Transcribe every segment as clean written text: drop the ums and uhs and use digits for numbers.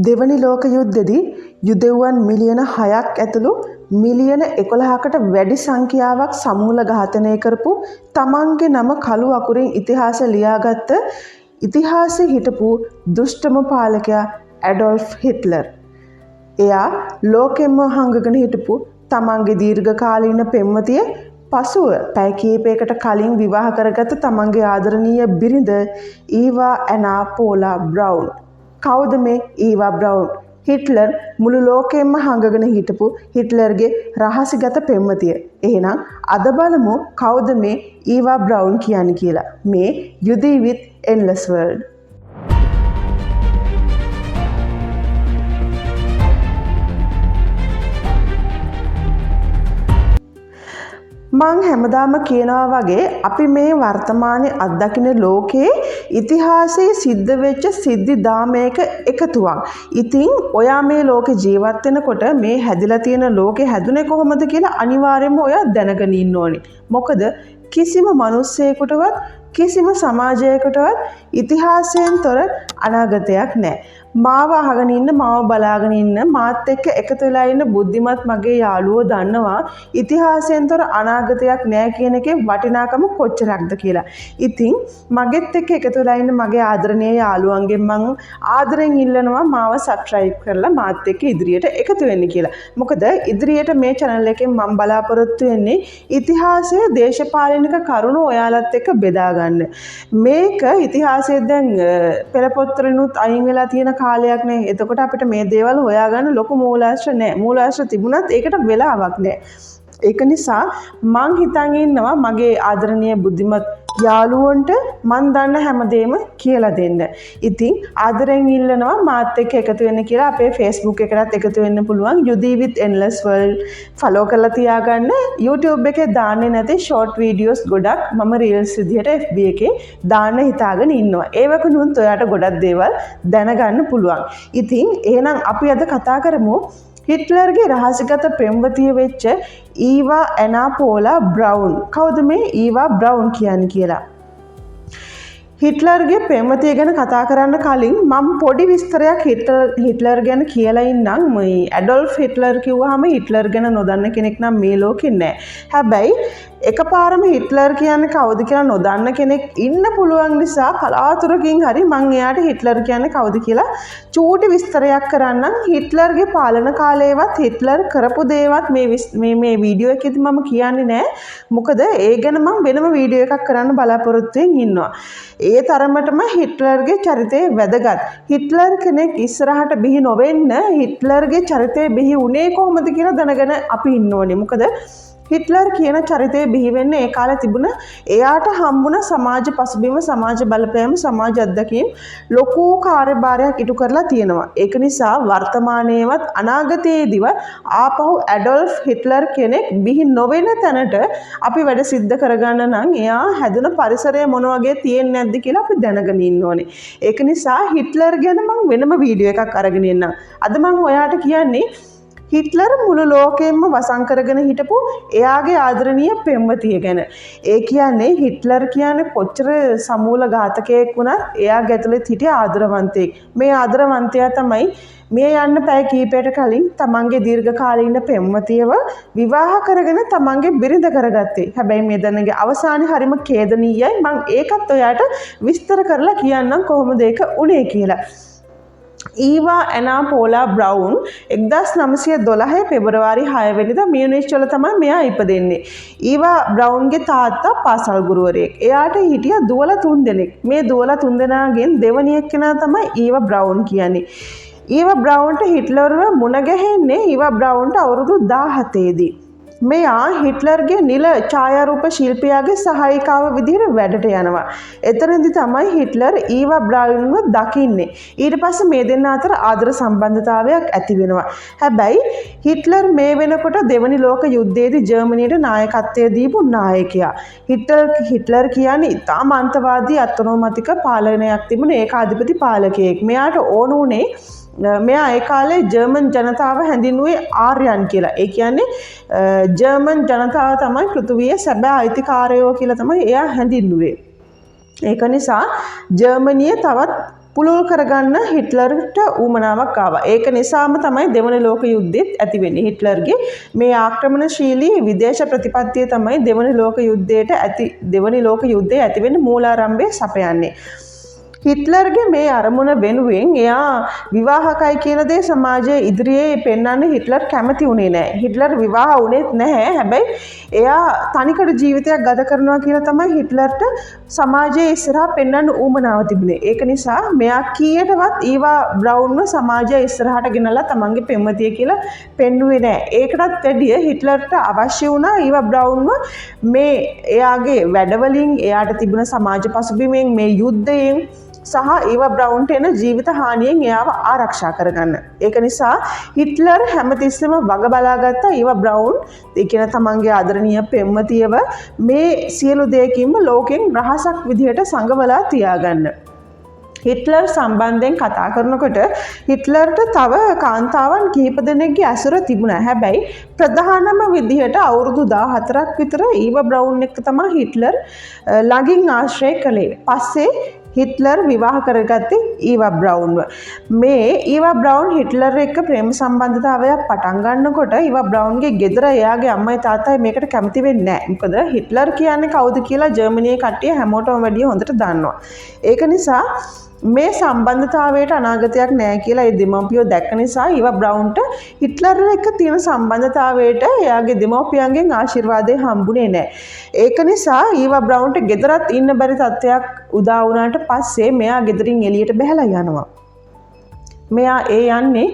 දෙවනි ලෝක යුද්ධෙදී යුදෙව්වන් මිලියන 6ක් ඇතුළු මිලියන 11කට වැඩි සංඛ්‍යාවක් සමූල ඝාතනය කරපු තමන්ගේ නම කළු අකුරින් ඉතිහාසය ලියාගත්ත ඉතිහාසයේ හිටපු දුෂ්ටම පාලකයා ඇඩොල්ෆ් හිට්ලර්. එයා ලෝකෙම හංගගෙන හිටපු තමන්ගේ දීර්ඝකාලීන පෙම්වතිය පසුව පැය කිහිපයකට කලින් විවාහ කරගත්ත තමන්ගේ ආදරණීය බිරිඳ ඊවා ඇනා පෝලා බ්‍රවුන්. කවුද මේ ඊවා බ්‍රවුන්? හිට්ලර් මුළු ලෝකෙම හංගගෙන හිටපු හිට්ලර්ගේ රහසිගත පෙම්වතිය. එහෙනම් අද බලමු කවුද මේ ඊවා බ්‍රවුන් කියන්නේ කියලා. මේ යුදි with endless world. මං හැමදාම කියනවා වගේ අපි මේ වර්තමානයේ අත්දකින ලෝකයේ ඉතිහාසයේ සිද්ධ වෙච්ච සිද්ධි දාමයක එකතුවක්. ඉතින් ඔයා මේ ලෝකේ ජීවත් වෙනකොට මේ හැදිලා තියෙන ලෝකේ හැදුනේ කොහොමද කියලා අනිවාර්යයෙන්ම ඔයා දැනගෙන ඉන්න ඕනේ. මොකද කිසිම මිනිස්සෙකුටවත් කිසිම සමාජයකටවත් ඉතිහාසයෙන් තොර අනාගතයක් නැහැ. මාව අහගෙන ඉන්න, මාව බලාගෙන ඉන්න, මාත් එක්ක එකතු වෙලා ඉන්න බුද්ධිමත් මගේ යාළුවෝ දන්නවා ඉතිහාසයෙන් තොර අනාගතයක් නැහැ කියන එකේ වටිනාකම කොච්චරක්ද කියලා. ඉතින් මගෙත් එක්ක එකතු වෙලා ඉන්න මගේ ආදරණීය යාළුවන්ගෙන් මම ආදරෙන් ඉල්ලනවා මාව සබ්ස්ක්‍රයිබ් කරලා මාත් එක්ක ඉදිරියට එකතු වෙන්න කියලා. මොකද ඉදිරියට මේ channel එකෙන් මම බලාපොරොත්තු වෙන්නේ ඉතිහාසයේ දේශපාලනික කරුණු ඔයාලත් එක්ක බෙදා ගන්න. මේක ඉතිහාසයේ දැන් පෙරපොත්වලිනුත් අයින් වෙලා තියෙන කාලයක් නේ. එතකොට අපිට මේ දේවල් හොයාගන්න ලොකු මූලාශ්‍ර නැහැ. මූලාශ්‍ර තිබුණත් ඒකට වෙලාවක් නැහැ. ඒක නිසා මං හිතන් ඉන්නවා මගේ ආදරණීය බුද්ධිමත් යාළුවන්ට මන් දන්න හැමදේම කියලා දෙන්න. ඉතින් ආදරෙන් ඉල්ලනවා මාත් එක්ක එකතු වෙන්න කියලා. අපේ Facebook එකටත් එකතු වෙන්න පුළුවන්. යුදි with endless world follow කරලා තියාගන්න. YouTube එකේ දාන්නේ නැති short videos ගොඩක් මම reels විදිහට FB එකේ දාන්න හිතාගෙන ඉන්නවා. ඒවකුණුත් ඔයාට ගොඩක් දේවල් දැනගන්න පුළුවන්. ඉතින් එහෙනම් අපි අද කතා කරමු හිට්ලර්ගේ රහසිගත පෙම්වතිය වෙච්ච ඊවා ඇනා පෝලා බ්‍රවුන්. කවුද මේ ඊවා බ්‍රවුන් කියන්නේ කියලා. හිට්ලර්ගේ පෙම්වතිය ගැන කතා කරන්න කලින් මම පොඩි විස්තරයක් හිට්ලර් ගැන කියලා ඉන්නම්. මේ ඇඩොල්ෆ් හිට්ලර් කිව්වහම හිට්ලර් ගැන නොදන්න කෙනෙක් නම් මේ ලෝකේ නැහැ. හැබැයි එකපාරම හිට්ලර් කියන්නේ කවුද කියලා නොදන්න කෙනෙක් ඉන්න පුළුවන් නිසා කලාතුරකින් හරි මම එයාට හිට්ලර් කියන්නේ කවුද කියලා චූටි විස්තරයක් කරන්නම්. හිට්ලර්ගේ පාලන කාලේවත් හිට්ලර් කරපු දේවත් මේ වීඩියෝ එකේදී මම කියන්නේ නැහැ. මොකද ඒ ගැන මම වෙනම වීඩියෝ එකක් කරන්න බලාපොරොත්තු වෙමින් ඉන්නවා. ඒ තරමටම හිට්ලර්ගේ චරිතය වැදගත්. හිට්ලර් කෙනෙක් ඉස්සරහට බිහි නොවෙන්න හිට්ලර්ගේ චරිතය බිහි වුණේ කොහොමද කියලා දැනගෙන අපි ඉන්න ඕනේ. මොකද හිට්ලර් කියන චරිතය බිහි වෙන්නේ ඒ කාලේ තිබුණ එයාට හම්බුණ සමාජ පසුබිම, සමාජ බලපෑම, සමාජ අත්දැකීම් ලොකු කාර්යභාරයක් ඉටු කරලා තියෙනවා. ඒක නිසා වර්තමානයේවත් අනාගතයේදීවත් ආපහු ඇඩොල්ෆ් හිට්ලර් කෙනෙක් බිහි නොවන තැනට අපි වැඩ සිද්ධ කරගන්න නම් එයා හැදුන පරිසරය මොන වගේ තියෙන්නේ නැද්ද කියලා අපි දැනගෙන ඉන්න ඕනේ. ඒක නිසා හිට්ලර් ගැන මම වෙනම වීඩියෝ එකක් අරගෙන එන්නම්. අද මම ඔයාට කියන්නේ හිට්ලර් මුළු ලෝකෙම වසන් කරගෙන හිටපු එයාගේ ආදරණීය පෙම්වතිය ගැන. ඒ කියන්නේ හිට්ලර් කියන්නේ කොච්චර සමූල ඝාතකයෙක් වුණත් එයාගේ ඇතුළේ හිටිය ආදරවන්තයෙක්. මේ ආදරවන්තයා තමයි මේ යන්න පැය කිහිපයකට කලින් තමන්ගේ දීර්ඝකාලීන පෙම්වතියව විවාහ කරගෙන තමන්ගේ බිරිඳ කරගත්තේ. හැබැයි මේ දන්නගේ අවසානයේ හරිම ඛේදනීයයි. මම ඒකත් ඔයාට විස්තර කරලා කියන්නම් කොහොමද ඒක උනේ කියලා. ඊවා ඇනා පෝලා බ්‍රවුන් 1912 පෙබරවාරි 6 වෙනිදා මියුනිච් වල තමයි මෙයා ඉපදෙන්නේ. ඊවා බ්‍රවුන්ගේ තාත්තා පාසල් ගුරුවරයෙක්. එයාට හිටියා දුවලා 3 දෙනෙක්. මේ දුවලා 3 දෙනාගෙන් දෙවැනි එක්කෙනා තමයි ඊවා බ්‍රවුන් කියන්නේ. ඊවා බ්‍රවුන්ට හිට්ලර්ව මුණ ගැහෙන්නේ ඊවා බ්‍රවුන්ට අවුරුදු 17 දී. මෙයා හිට්ලර්ගේ නිල ඡායාරූප ශිල්පියාගේ සහායිකාව විදිහට වැඩට යනවා. එතනදී තමයි හිට්ලර් ඊවා බ්‍රවුන්ව දකින්නේ. ඊට පස්සේ මේ දෙන්නා අතර ආදර සම්බන්ධතාවයක් ඇති වෙනවා. හැබැයි හිට්ලර් මේ වෙනකොට දෙවනි ලෝක යුද්ධයේදී ජර්මනියට නායකත්වය දීපු නායකයා. හිට්ලර් කියන්නේ ඉතාම අන්තවාදී අත්නෝමතික පාලනයක් තිබුණ ඒකාධිපති පාලකයෙක්. මෙයාට ඕන උනේ මෙයා ඒ කාලේ ජර්මන් ජනතාව හැඳින්වුවේ ආර්යයන් කියලා. ඒ කියන්නේ ජර්මන් ජනතාව තමයි පෘථිවියේ සැබෑ අයිතිකාරයෝ කියලා තමයි එයා හැඳින්වුවේ. ඒක නිසා ජර්මනිය තවත් පුළුල් කරගන්න හිට්ලර්ට උවමනාවක් ආවා. ඒක නිසාම තමයි දෙවන ලෝක යුද්ධෙත් ඇති වෙන්නේ. හිට්ලර්ගේ මේ ආක්‍රමණශීලී විදේශ ප්‍රතිපත්තිය තමයි දෙවන ලෝක යුද්ධයේ ඇති වෙන්න මූලාරම්භය සපයන්නේ. හිට්ලර්ගේ මේ අරමුණ වෙනුවෙන් එයා විවාහකයි කියන දේ සමාජයේ ඉදිරියේ පෙන්වන්න හිට්ලර් කැමති වුණේ නැහැ. හිට්ලර් විවාහ වුණෙත් නැහැ. හැබැයි එයා තනිකඩ ජීවිතයක් ගත කරනවා කියලා තමයි හිට්ලර්ට සමාජයේ ඉස්සරහා පෙන්වන්න උවමනාව තිබුණේ. ඒක නිසා මෙයා කීයටවත් ඊවා බ්‍රවුන්ව සමාජයේ ඉස්සරහට ගෙනලා තමන්ගේ පෙම්වතිය කියලා පෙන්වුවේ නැහැ. ඒකටත් වැඩිය හිට්ලර්ට අවශ්‍ය වුණා ඊවා බ්‍රවුන්ව මේ එයාගේ වැඩවලින් එයාට තිබුණ සමාජ පසුබිමෙන් මේ යුද්ධයෙන් සහ ඊවා බ්‍රවුන්ට එන ජීවිත හානියෙන් එයාව ආරක්ෂා කරගන්න. ඒක නිසා හිට්ලර් හැමතිස්සෙම වග බලාගත්තා ඊවා බ්‍රවුන් කියන තමන්ගේ ආදරණීය පෙම්වතියව මේ සියලු දෙයකින්ම ලෝකෙන් රහසක් විදිහට සංගවලා තියාගන්න. හිට්ලර් සම්බන්ධයෙන් කතා කරනකොට හිට්ලර්ට තව කාන්තාවන් කිහිප දෙනෙක්ගේ ඇසුර තිබුණා. හැබැයි ප්‍රධානම විදිහට අවුරුදු 14ක් විතර ඊවා බ්‍රවුන් එක්ක තමයි හිට්ලර් ළඟින් ආශ්‍රය කළේ. පස්සේ හිට්ලර් විවාහ කරගත්තේ ඊවා බ්‍රවුන්ව. මේ ඊවා බ්‍රවුන් හිට්ලර් එක්ක ප්‍රේම සම්බන්ධතාවයක් පටන් ගන්නකොට ඊවා බ්‍රවුන්ගේ ගෙදර එයාගේ අම්මයි තාත්තයි මේකට කැමති වෙන්නේ නැහැ. මොකද හිට්ලර් කියන්නේ කවුද කියලා ජර්මනියේ කට්ටිය හැමෝටම වැඩිය හොඳට දන්නවා. ඒක නිසා මේ සම්බන්ධතාවයට අනාගතයක් නැහැ කියලා ඒ දෙමව්පියෝ දැක්ක නිසා ඊවා බ්‍රවුන්ට හිට්ලර් එක්ක තියෙන සම්බන්ධතාවයට එයාගේ දෙමව්පියන්ගෙන් ආශිර්වාදය හම්බුනේ නැහැ. ඒක නිසා ඊවා බ්‍රවුන්ට ගෙදරත් ඉන්න බැරි තත්ත්වයක් උදා වුණාට පස්සේ මෙයා ගෙදරින් එළියට බහැලා යනවා. මෙයා යන්නේ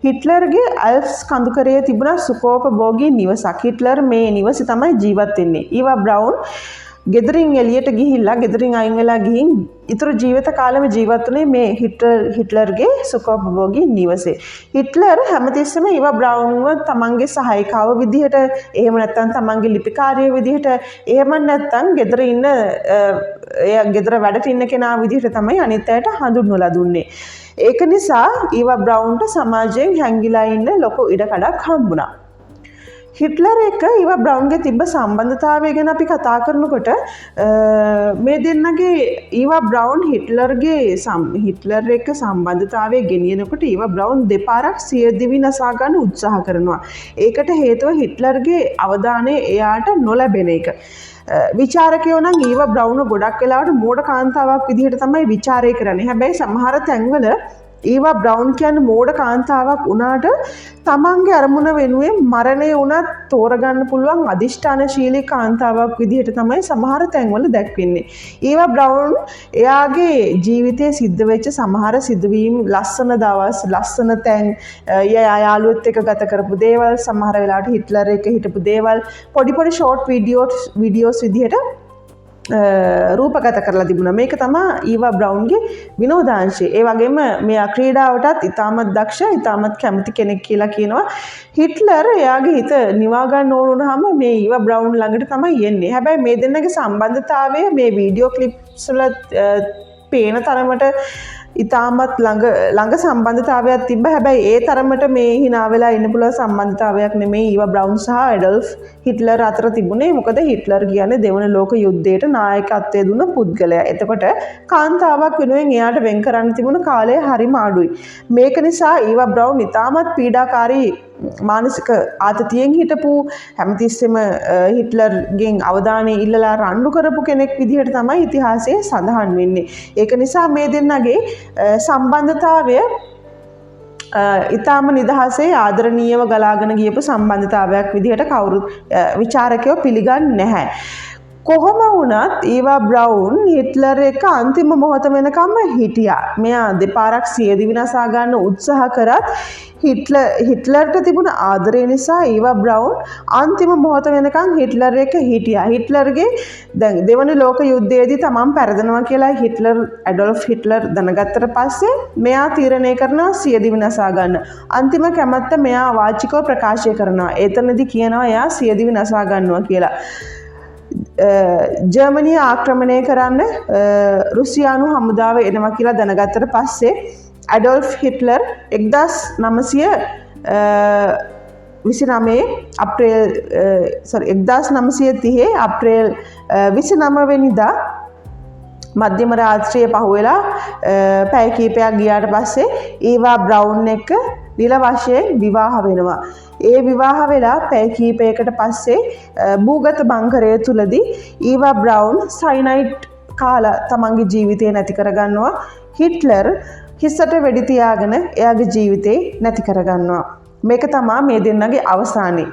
හිට්ලර්ගේ ඇල්ප්ස් කඳුකරයේ තිබුණ සුඛෝපභෝගී නිවසක්. හිට්ලර් මේ නිවසේ තමයි ජීවත් වෙන්නේ. ඊවා බ්‍රවුන් ගෙදරින් එළියට ගිහිල්ලා ගෙදරින් අයින් වෙලා ගිහින් ඉතුරු ජීවිත කාලෙම ජීවත් වුණේ මේ හිට්ලර්ගේ සුඛෝපභෝගී නිවසේ. හිට්ලර් හැමතිස්සෙම ඊවා බ්‍රවුන්ව තමන්ගේ සහායිකාව විදිහට, එහෙම නැත්නම් තමන්ගේ ලිපිකාරිය විදිහට, එහෙම නැත්නම් ගෙදර ඉන්න ගෙදර වැඩට ඉන්න කෙනා විදිහට තමයි අනිත් අයට හඳුන්වලා දුන්නේ. ඒක නිසා ඊවා බ්‍රවුන්ට සමාජයෙන් හැංගිලා ඉන්න ලොකු ඉඩකඩක් හම්බුණා. හිට්ලර් එක්ක ඊවා බ්‍රවුන්ගේ තිබ්බ සම්බන්ධතාවය ගැන අපි කතා කරනකොට මේ දෙන්නගේ ඊවා බ්‍රවුන් හිට්ලර් එක්ක සම්බන්ධතාවය ගෙනියනකොට ඊවා බ්‍රවුන් දෙපාරක් සියදිවි නසා ගන්න උත්සාහ කරනවා. ඒකට හේතුව හිට්ලර්ගේ අවධානය එයාට නොලැබෙන එක. විචාරකයෝ නම් ඊවා බ්‍රවුන් ගොඩක් වෙලාවට මෝඩ කාන්තාවක් විදිහට තමයි විචාරය කරන්නේ. හැබැයි සමහර තැන්වල ඊවා බ්‍රවුන් කියන්නේ මෝඩ කාන්තාවක් වුණාට තමන්ගේ අරමුණ වෙනුවෙන් මරණය වුණත් තෝරගන්න පුළුවන් අදිෂ්ඨානශීලී කාන්තාවක් විදිහට තමයි සමහර තැන්වල දැක්වෙන්නේ. ඊවා බ්‍රවුන් එයාගේ ජීවිතයේ සිද්ධ වෙච්ච සමහර සිදුවීම්, ලස්සන දවස්, ලස්සන තැන්, යාළුවොත් එක්ක ගත කරපු දේවල්, සමහර වෙලාවට හිට්ලර් එක්ක හිටපු දේවල් පොඩි ෂෝට් වීඩියෝස් විදිහට රූපගත කරලා තිබුණා. මේක තමයි ඊවා බ්‍රවුන්ගේ විනෝදාංශය. ඒ වගේම මෙයා ක්‍රීඩාවටත් ඉතාමත් දක්ෂ, ඉතාමත් කැමති කෙනෙක් කියලා කියනවා. හිට්ලර් එයාගේ හිත නිවා ගන්න ඕන වුණාම මේ ඊවා බ්‍රවුන් ළඟට තමයි එන්නේ. හැබැයි මේ දෙන්නගේ සම්බන්ධතාවය මේ වීඩියෝ ක්ලිප්ස් වල පේන තරමට ඉතාමත් ළඟ සම්බන්ධතාවයක් තිබ්බ. හැබැයි ඒ තරමට මේ hina වෙලා ඉන්න පුළුවන් සම්බන්ධතාවයක් නෙමෙයි ඊවා බ්‍රවුන් සහ ඇඩොල්ෆ් හිට්ලර් අතර තිබුණේ. මොකද හිට්ලර් කියන්නේ දෙවන ලෝක යුද්ධයට නායකත්වය දුන්න පුද්ගලයා. එතකොට කාන්තාවක් වෙනුවෙන් එයාට වෙන් කරන්න තිබුණ කාලය හරිම අඩුයි. මේක නිසා ඊවා බ්‍රවුන් ඉතාමත් පීඩාකාරී මානසික ආතතියෙන් හිටපු, හැමතිස්සෙම හිට්ලර්ගෙන් අවධානය ඉල්ලලා රණ්ඩු කරපු කෙනෙක් විදිහට තමයි ඉතිහාසයේ සඳහන් වෙන්නේ. ඒක නිසා මේ දෙන්නගේ සම්බන්ධතාවය ඉතාම නිදහසේ ආදරණීයව ගලාගෙන ගියපු සම්බන්ධතාවයක් විදිහට කවුරුත් විචාරකයෝ පිළිගන්නේ නැහැ. කොහොම වුණත් ඊවා බ්‍රවුන් හිට්ලර් එක්ක අන්තිම මොහොත වෙනකම්ම හිටියා. මෙයා දෙපාරක් සියදිවි නසා ගන්න උත්සාහ කරත් හිට්ලර්ට තිබුණ ආදරය නිසා ඊවා බ්‍රවුන් අන්තිම මොහොත වෙනකන් හිට්ලර් එක්ක හිටියා. හිට්ලර්ගේ දැන් දෙවන ලෝක යුද්ධයේදී තමන් පෙරදෙනවා කියලා ඇඩොල්ෆ් හිට්ලර් දැනගත්තට පස්සේ මෙයා තීරණය කරනවා සියදිවි නසා ගන්න. අන්තිම කැමැත්ත මෙයා වාචිකව ප්‍රකාශය කරනවා. එතනදී කියනවා එයා සියදිවි නසා ගන්නවා කියලා. ජර්මනිය ආක්‍රමණය කරන්න රුසියානු හමුදාව එනවා කියලා දැනගත්තට පස්සේ ඇඩොල්ෆ් හිට්ලර් 1930 අප්‍රේල් 29 වෙනිදා මධ්‍යම රාත්‍රියේ පහුවෙලා පැය කීපයක් ගියාට පස්සේ ඊවා බ්‍රවුන් එක නිල වශයෙන් විවාහ වෙනවා. ඒ විවාහ වෙලා පැය කීපයකට පස්සේ භූගත බංකරය තුලදී ඊවා බ්‍රවුන් සයිනයිඩ් කාලා තමන්ගේ ජීවිතය නැති කරගන්නවා. හිට්ලර් හිසට වෙඩි තියාගෙන එයාගේ ජීවිතේ නැති කරගන්නවා. මේක තමයි මේ දෙන්නගේ අවසානය.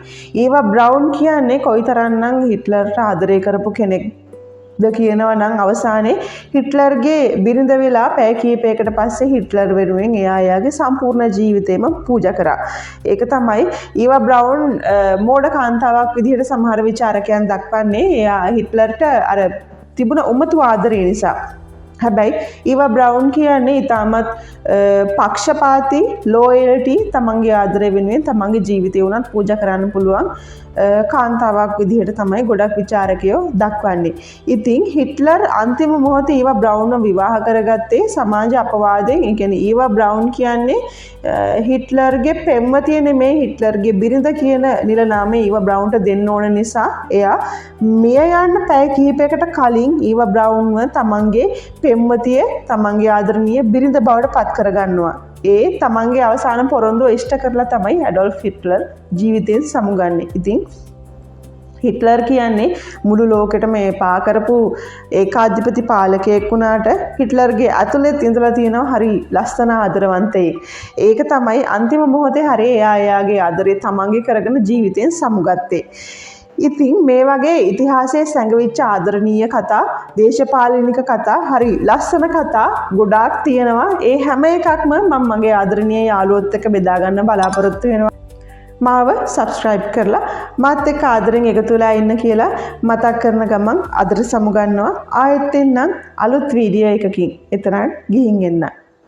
ඊවා බ්‍රවුන් කියන්නේ කොයිතරම්නම් හිට්ලර්ට ආදරය කරපු කෙනෙක්ද කියනවා නම් අවසානයේ හිට්ලර්ගේ බිරිඳ වෙලා පැය කීපයකට පස්සේ හිට්ලර් වෙනුවෙන් එයාගේ සම්පූර්ණ ජීවිතේම පූජා කරා. ඒක තමයි ඊවා බ්‍රවුන් මෝඩ කාන්තාවක් විදිහට සමහර විචාරකයන් දක්වන්නේ. එයා හිට්ලර්ට අර තිබුණ උමතු ආදරය නිසා. හැබැයි ඊවා බ්‍රවුන් කියන්නේ ඉතාමත් පක්ෂපාතී ලෝයල්ටි තමන්ගේ ආදරය වෙනුවෙන් තමන්ගේ ජීවිතය උනත් පූජා කරන්න පුළුවන් කාන්තාවක් විදිහට තමයි ගොඩක් විචාරකයෝ දක්වන්නේ. ඉතින් හිට්ලර් අන්තිම මොහොතේ ඊවා බ්‍රවුන්ව විවාහ කරගත්තේ සමාජ අපවාදයෙන්. ඒ කියන්නේ ඊවා බ්‍රවුන් කියන්නේ හිට්ලර්ගේ පෙම්වතිය නෙමෙයි, හිට්ලර්ගේ බිරිඳ කියන නිල නාමය ඊවා බ්‍රවුන්ට දෙන්න ඕන නිසා එයා මිය යන්න පැය කිහිපයකට කලින් ඊවා බ්‍රවුන්ව තමන්ගේ පෙම්වතිය තමන්ගේ ආදරණීය බිරිඳ බවට පත් කරගන්නවා. ඒ තමන්ගේ අවසාන පොරොන්දුව ඉෂ්ට කරලා තමයි ඇඩොල්ෆ් හිට්ලර් ජීවිතයෙන් සමුගන්නේ. ඉතින් හිට්ලර් කියන්නේ මුළු ලෝකෙටම මේ පා කරපු ඒකාධිපති පාලකයෙක් වුණාට හිට්ලර්ගේ ඇතුළේ ඉඳලා තියෙනවා හරි ලස්සන ආදරවන්තයෙක්. ඒක තමයි අන්තිම මොහොතේ හරි එයාගේ ආදරේ තමන්ගේ කරගෙන ජීවිතයෙන් සමුගත්තේ. ඉතින් මේ වගේ ඉතිහාසයේ සැඟවිච්ච ආදරණීය කතා, දේශපාලනික කතා, හරි ලස්සන කතා ගොඩාක් තියෙනවා. ඒ හැම එකක්ම මම මගේ ආදරණීය යාළුවොත් එක්ක බෙදා ගන්න බලාපොරොත්තු වෙනවා. මාව සබ්ස්ක්‍රයිබ් කරලා මාත් එක්ක ආදරෙන් එකතු වෙලා ඉන්න කියලා මතක් කරන ගමන් අදට සමුගන්නවා. ආයෙත් එන්නම් අලුත් වීඩියෝ එකකින්. එතනට ගිහින් එන්න.